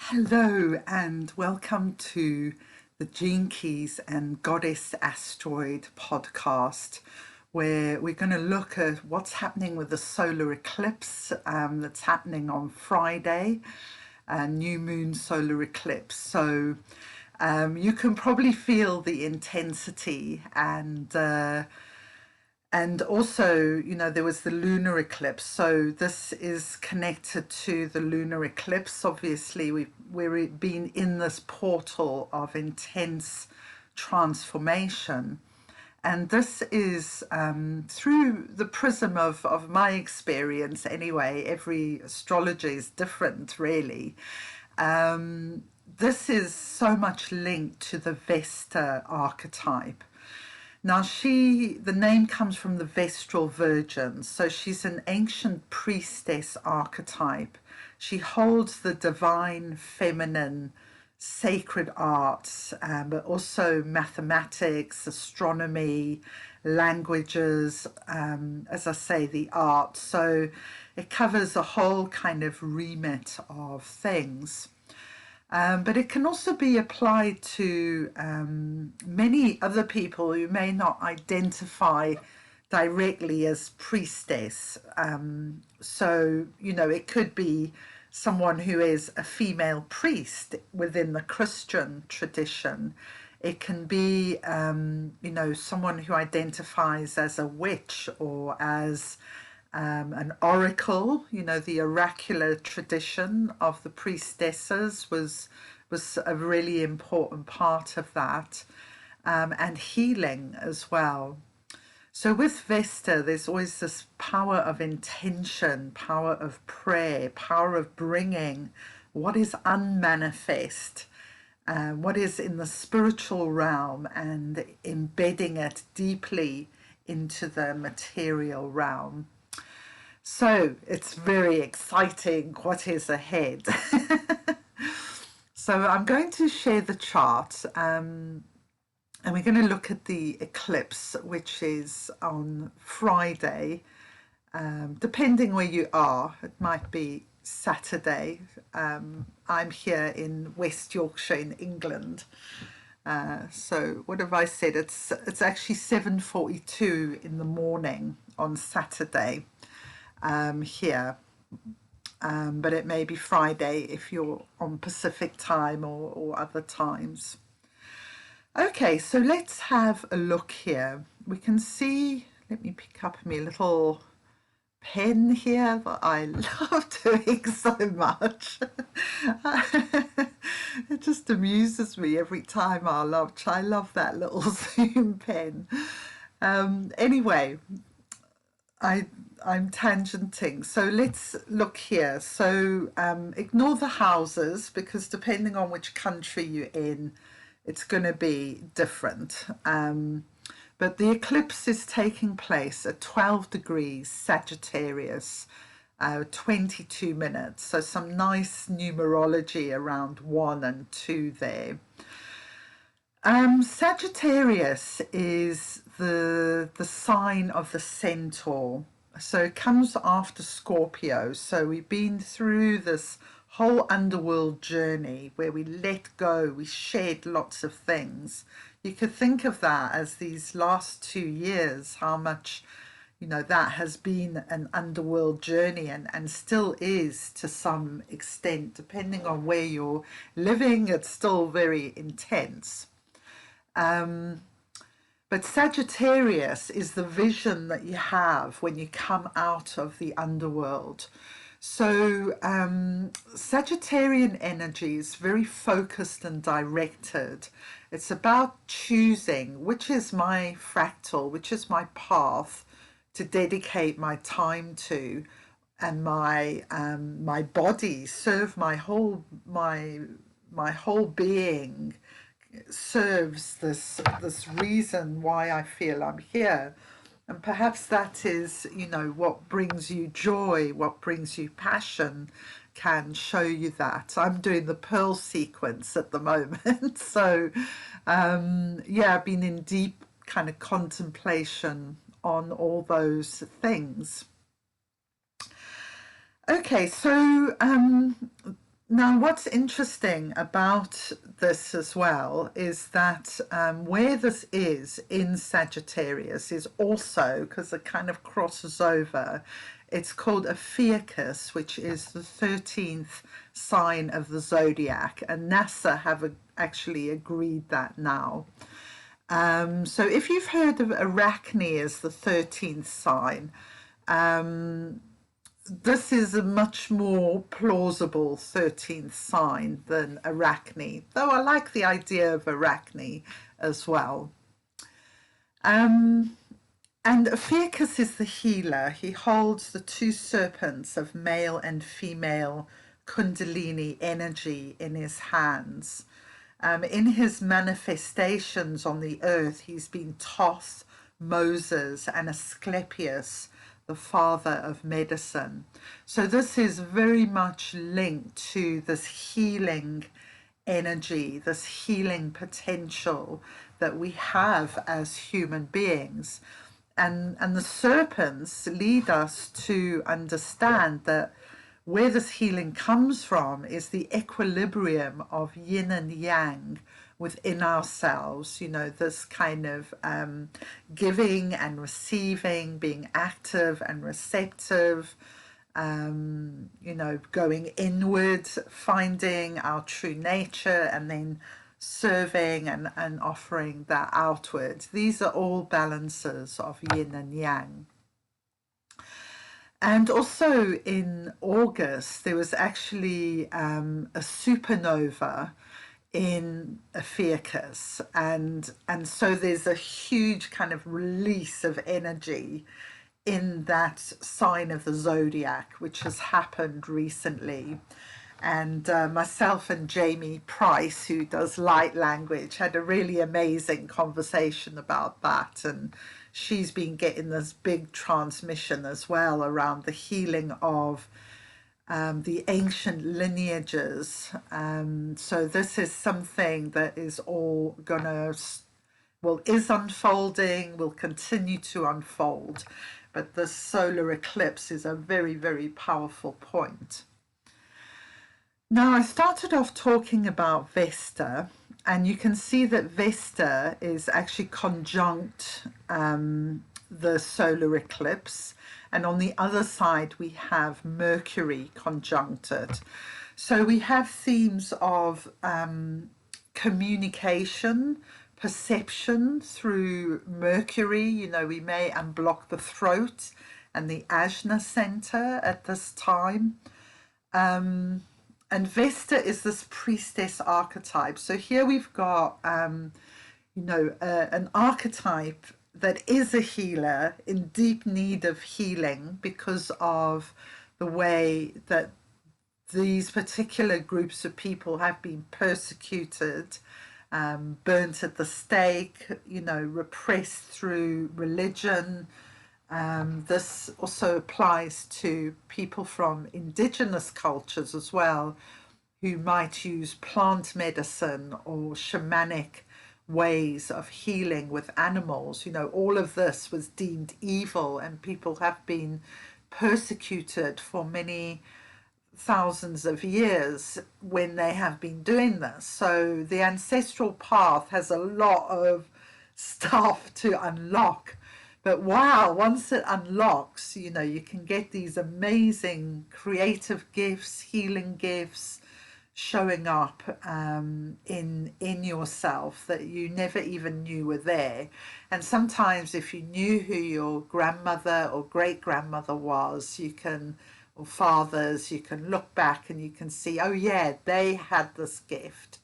Hello and welcome to the Gene Keys and Goddess Asteroid podcast, where we're going to look at what's happening with the solar eclipse that's happening on Friday, new moon solar eclipse. So you can probably feel the intensity and also, you know, there was the lunar eclipse. So this is connected to the lunar eclipse. Obviously, we've been in this portal of intense transformation. And this is through the prism of my experience anyway. Every astrologer is different, really. This is so much linked to the Vesta archetype. Now the name comes from the Vestal Virgin, so she's an ancient priestess archetype. She holds the divine feminine sacred arts, but also mathematics, astronomy, languages, as I say, the arts. So it covers a whole kind of remit of things. But it can also be applied to many other people who may not identify directly as priestess. So, you know, it could be someone who is a female priest within the Christian tradition. It can be, you know, someone who identifies as a witch or as an oracle. You know, the oracular tradition of the priestesses was a really important part of that, and healing as well. So with Vesta, there's always this power of intention, power of prayer, power of bringing what is unmanifest, what is in the spiritual realm, and embedding it deeply into the material realm. So it's very exciting what is ahead. So I'm going to share the chart, and we're going to look at the eclipse, which is on Friday. Depending where you are, it might be Saturday. I'm here in West Yorkshire in England. So what have I said? It's actually 7:42 in the morning on Saturday. Here, but it may be Friday if you're on Pacific time or other times. Okay, so let's have a look here. We can see, let me pick up my little pen here that I love doing so much. It just amuses me every time I love that little zoom pen. Anyway, I'm tangenting. So let's look here. So ignore the houses, because depending on which country you're in, it's going to be different. But the eclipse is taking place at 12 degrees Sagittarius, 22 minutes. So some nice numerology around 1 and 2 there. Sagittarius is the sign of the centaur. So it comes after Scorpio. So we've been through this whole underworld journey where we let go, we shed lots of things. You could think of that as these last 2 years, how much, you know, that has been an underworld journey and still is to some extent. Depending on where you're living, it's still very intense. But Sagittarius is the vision that you have when you come out of the underworld. So Sagittarian energy is very focused and directed. It's about choosing which is my fractal, which is my path to dedicate my time to, and my my body, serve my whole being, serves this reason why I feel I'm here. And perhaps that is, you know, what brings you joy, what brings you passion, can show you that. I'm doing the Pearl sequence at the moment. So yeah, I've been in deep kind of contemplation on all those things. Okay, so Now, what's interesting about this as well is that where this is in Sagittarius is also, because it kind of crosses over, it's called Ophiucus, which is the 13th sign of the zodiac, and NASA have actually agreed that now. So if you've heard of Arachne as the 13th sign, this is a much more plausible 13th sign than Arachne, though I like the idea of Arachne as well. And Ophiucus is the healer. He holds the two serpents of male and female Kundalini energy in his hands. In his manifestations on the earth, he's been Thoth, Moses, and Asclepius, the father of medicine. So this is very much linked to this healing energy, this healing potential that we have as human beings. And the serpents lead us to understand that where this healing comes from is the equilibrium of yin and yang within ourselves, you know, this kind of giving and receiving, being active and receptive, you know, going inward, finding our true nature, and then serving and offering that outward. These are all balances of yin and yang. And also in August, there was actually a supernova in Ophiuchus, and so there's a huge kind of release of energy in that sign of the zodiac, which has happened recently. And myself and Jamie Price, who does light language, had a really amazing conversation about that. And she's been getting this big transmission as well around the healing of the ancient lineages. So this is something that is all gonna, well, is unfolding, will continue to unfold. But the solar eclipse is a very, very powerful point. Now, I started off talking about Vesta, and you can see that Vesta is actually conjunct the solar eclipse, and on the other side we have Mercury conjunct it. So we have themes of communication, perception through Mercury. You know, we may unblock the throat and the ajna center at this time. And Vesta is this priestess archetype. So here we've got, you know, an archetype that is a healer in deep need of healing because of the way that these particular groups of people have been persecuted, burnt at the stake, you know, repressed through religion. This also applies to people from indigenous cultures as well, who might use plant medicine or shamanic ways of healing with animals. You know, all of this was deemed evil, and people have been persecuted for many thousands of years when they have been doing this. So the ancestral path has a lot of stuff to unlock. But wow, once it unlocks, you know, you can get these amazing creative gifts, healing gifts showing up in yourself that you never even knew were there. And sometimes if you knew who your grandmother or great grandmother was, you can, or fathers, you can look back and you can see, oh yeah, they had this gift,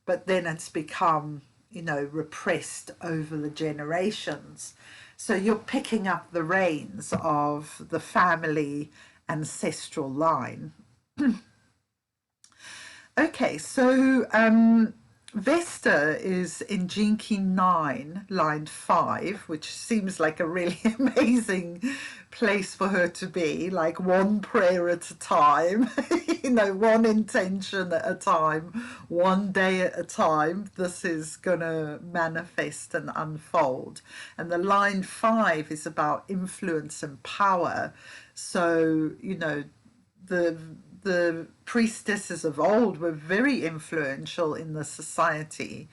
but then it's become, you know, repressed over the generations. So you're picking up the reins of the family ancestral line. Okay, so Vesta is in Gene Key 9, line 5, which seems like a really amazing place for her to be, like one prayer at a time, you know, one intention at a time, one day at a time. This is going to manifest and unfold. And the line 5 is about influence and power. So, you know, the the priestesses of old were very influential in the society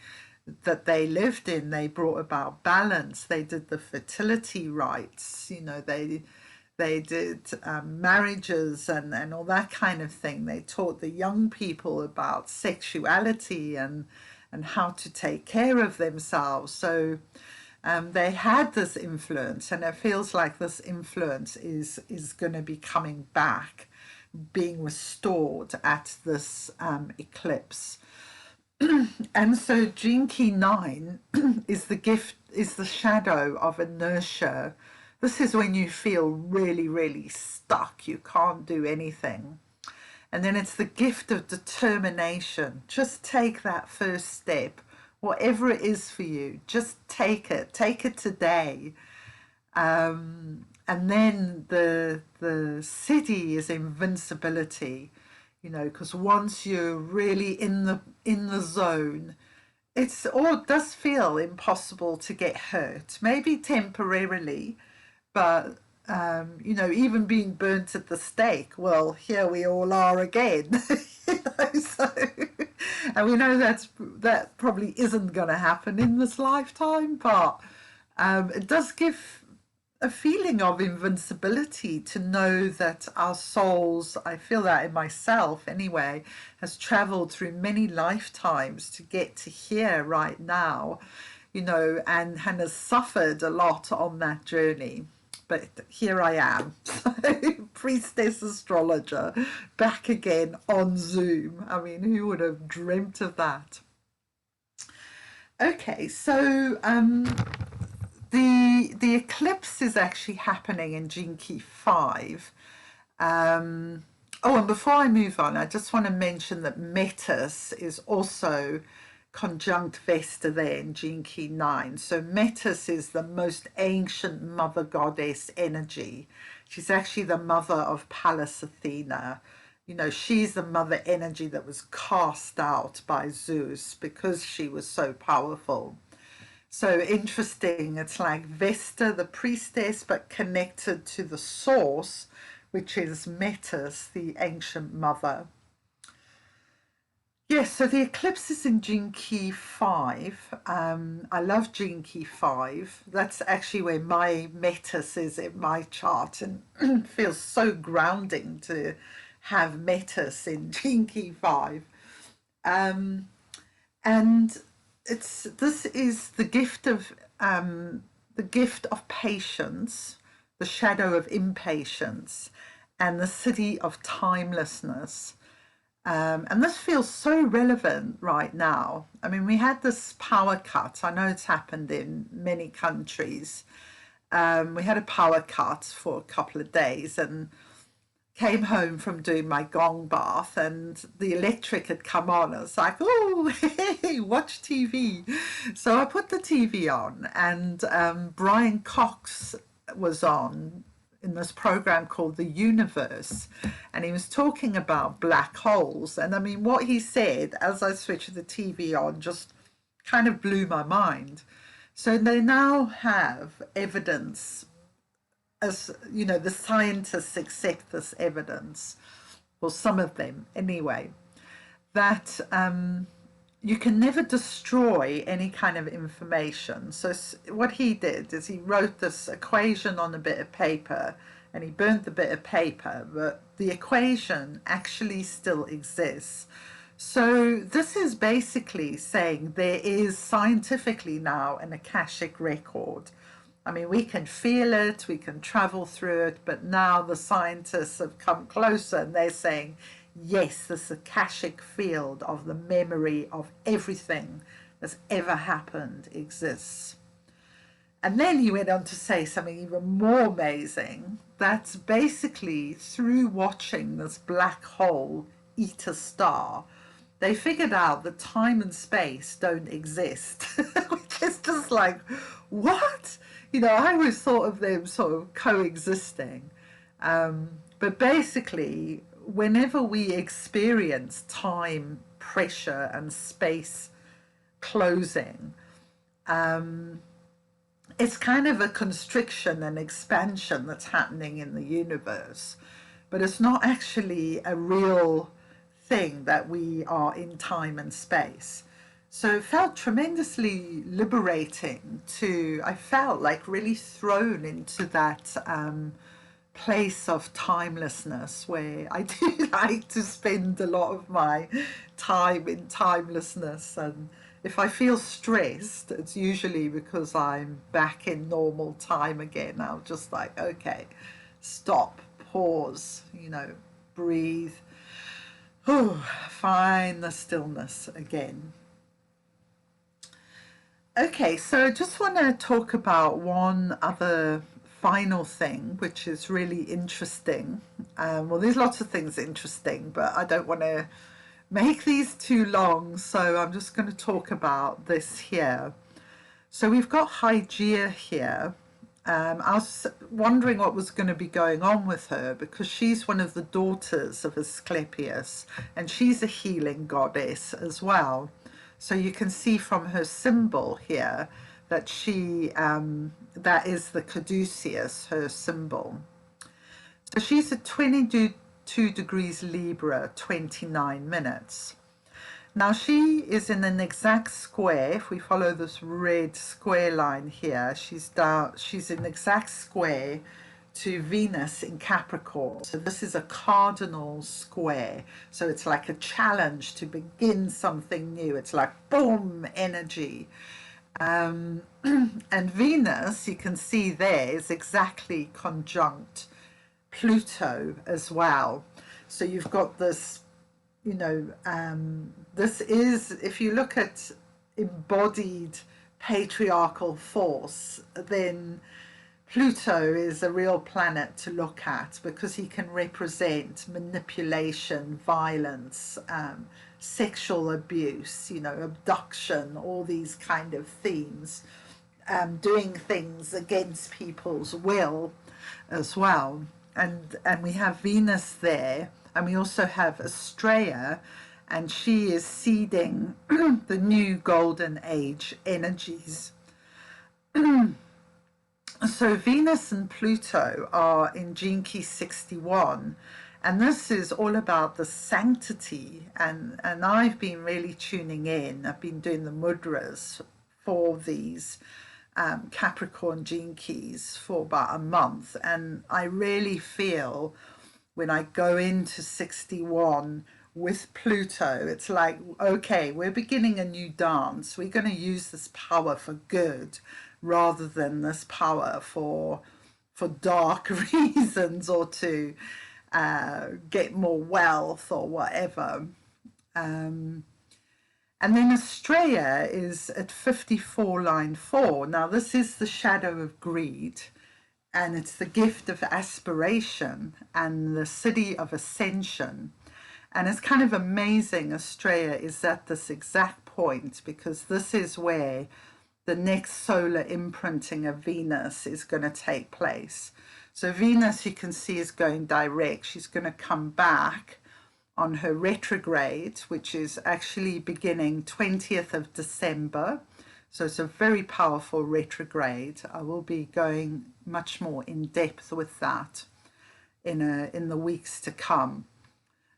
that they lived in. They brought about balance. They did the fertility rites, you know, they did marriages and all that kind of thing. They taught the young people about sexuality and how to take care of themselves. So they had this influence, and it feels like this influence is going to be coming back, being restored at this eclipse. And so Gene Key 9 is the gift, is the shadow of inertia. This is when you feel really, really stuck. You can't do anything. And then it's the gift of determination. Just take that first step. Whatever it is for you, just take it. Take it today. And then the Siddhi is invincibility. You know, because once you're really in the zone, it does feel impossible to get hurt. Maybe temporarily, but you know, even being burnt at the stake, well, here we all are again. You know, so, and we know that probably isn't going to happen in this lifetime, but it does give a feeling of invincibility to know that our souls, I feel that in myself anyway, has traveled through many lifetimes to get to here right now, you know, and has suffered a lot on that journey. But here I am, Priestess Astrologer, back again on Zoom. I mean, who would have dreamt of that? Okay, so the eclipse is actually happening in Gene Key 5. Oh, and before I move on, I just want to mention that Metis is also conjunct Vesta there in Gene Key 9. So Metis is the most ancient mother goddess energy. She's actually the mother of Pallas Athena. You know, she's the mother energy that was cast out by Zeus because she was so powerful. So interesting, it's like Vesta, the priestess, but connected to the source, which is Metis, the ancient mother. Yes, so the eclipse is in Gene Key 5. I love Gene Key 5. That's actually where my Metis is in my chart, and feels so grounding to have Metis in Gene Key 5. And this is the gift of patience, the shadow of impatience, and the Siddhi of timelessness. And this feels so relevant right now. I mean, we had this power cut. I know it's happened in many countries. We had a power cut for a couple of days and came home from doing my gong bath, and the electric had come on. I was like, oh, hey, watch TV. So I put the TV on, and Brian Cox was on in this program called The Universe, and he was talking about black holes. And I mean, what he said as I switched the TV on just kind of blew my mind. So they now have evidence, as you know, the scientists accept this evidence, or some of them anyway, that you can never destroy any kind of information. So what he did is he wrote this equation on a bit of paper, and he burnt the bit of paper, but the equation actually still exists. So this is basically saying there is scientifically now an akashic record. I mean, we can feel it, we can travel through it, but now the scientists have come closer and they're saying, yes, this akashic field of the memory of everything that's ever happened exists. And then he went on to say something even more amazing. That's basically through watching this black hole eat a star, they figured out that time and space don't exist, which is just like, what? You know, I always thought of them sort of coexisting. But basically, whenever we experience time, pressure, and space closing, it's kind of a constriction and expansion that's happening in the universe. but it's not actually a real thing that we are in time and space. So it felt tremendously liberating I felt like really thrown into that place of timelessness, where I do like to spend a lot of my time in timelessness. And if I feel stressed, it's usually because I'm back in normal time again. I'm just like, okay, stop, pause, breathe. Find the stillness again. Okay, so I just want to talk about one other final thing, which is really interesting. Well, there's lots of things interesting, but I don't want to make these too long, so I'm just going to talk about this here. So we've got Hygeia here. I was wondering what was going to be going on with her, because she's one of the daughters of Asclepius, and she's a healing goddess as well. So you can see from her symbol here that that is the caduceus, her symbol. So she's at 22 degrees Libra, 29 minutes. Now she is in an exact square. If we follow this red square line here, she's in exact square to Venus in Capricorn. So this is a cardinal square. So it's like a challenge to begin something new. It's like boom, energy. And Venus, you can see there, is exactly conjunct Pluto as well. So you've got this, this is, if you look at embodied patriarchal force, then Pluto is a real planet to look at, because he can represent manipulation, violence, sexual abuse, abduction, all these kind of themes, doing things against people's will as well. And we have Venus there, and we also have Astraea, and she is seeding the new golden age energies. So Venus and Pluto are in Gene Key 61, and this is all about the sanctity, and I've been really tuning in. I've been doing the mudras for these Capricorn gene keys for about a month, and I really feel when I go into 61 with Pluto, it's like, okay, we're beginning a new dance. We're going to use this power for good, rather than this power for dark reasons, or to get more wealth or whatever. And then Astraea is at 54 line 4. Now this is the shadow of greed, and it's the gift of aspiration and the Siddhi of ascension. And it's kind of amazing Astraea is at this exact point, because this is where the next solar imprinting of Venus is going to take place. So Venus, you can see, is going direct. She's going to come back on her retrograde, which is actually beginning 20th of December. So it's a very powerful retrograde. I will be going much more in depth with that in the weeks to come.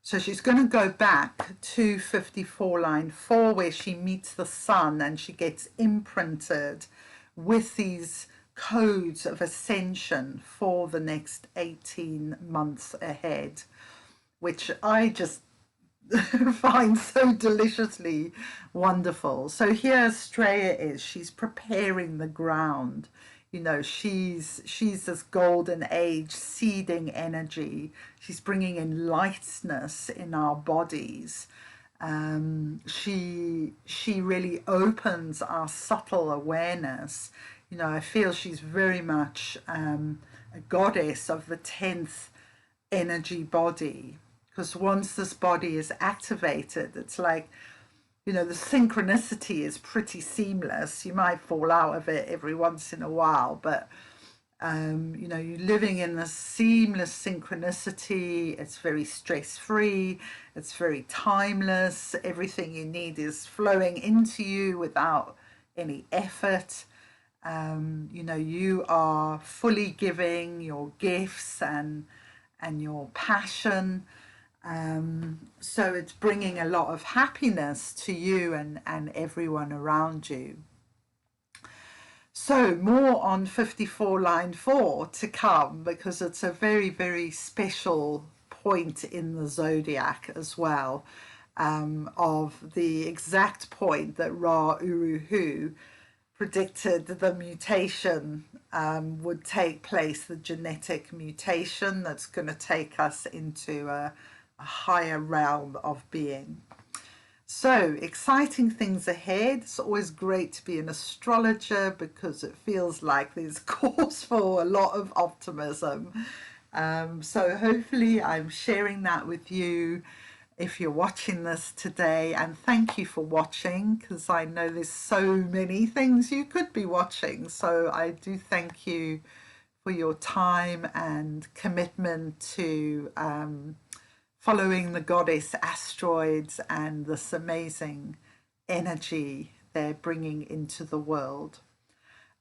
So she's going to go back to 54 line 4, where she meets the sun, and she gets imprinted with these codes of ascension for the next 18 months ahead, which I just find so deliciously wonderful. So here Astraea is, she's preparing the ground. She's this golden age seeding energy. She's bringing in lightness in our bodies. She really opens our subtle awareness. I feel she's very much a goddess of the 10th energy body, because once this body is activated, it's like, the synchronicity is pretty seamless. You might fall out of it every once in a while, but you're living in this seamless synchronicity. It's very stress-free. It's very timeless. Everything you need is flowing into you without any effort. You are fully giving your gifts, and and your passion. So it's bringing a lot of happiness to you and everyone around you. So more on 54 line 4 to come, because it's a very, very special point in the zodiac as well, of the exact point that Ra Uru Hu predicted the mutation would take place, the genetic mutation that's going to take us into a higher realm of being. So exciting things ahead. It's always great to be an astrologer because it feels like there's cause for a lot of optimism. So hopefully I'm sharing that with you if you're watching this today, and thank you for watching, because I know there's so many things you could be watching. So I do thank you for your time and commitment to following the goddess asteroids and this amazing energy they're bringing into the world.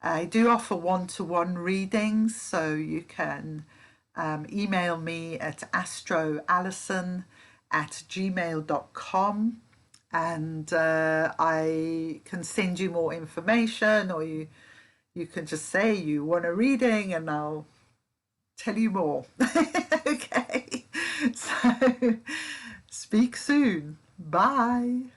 I do offer one-to-one readings, so you can email me at astroalison@gmail.com, and I can send you more information, or you can just say you want a reading and I'll tell you more. Okay, so speak soon. Bye.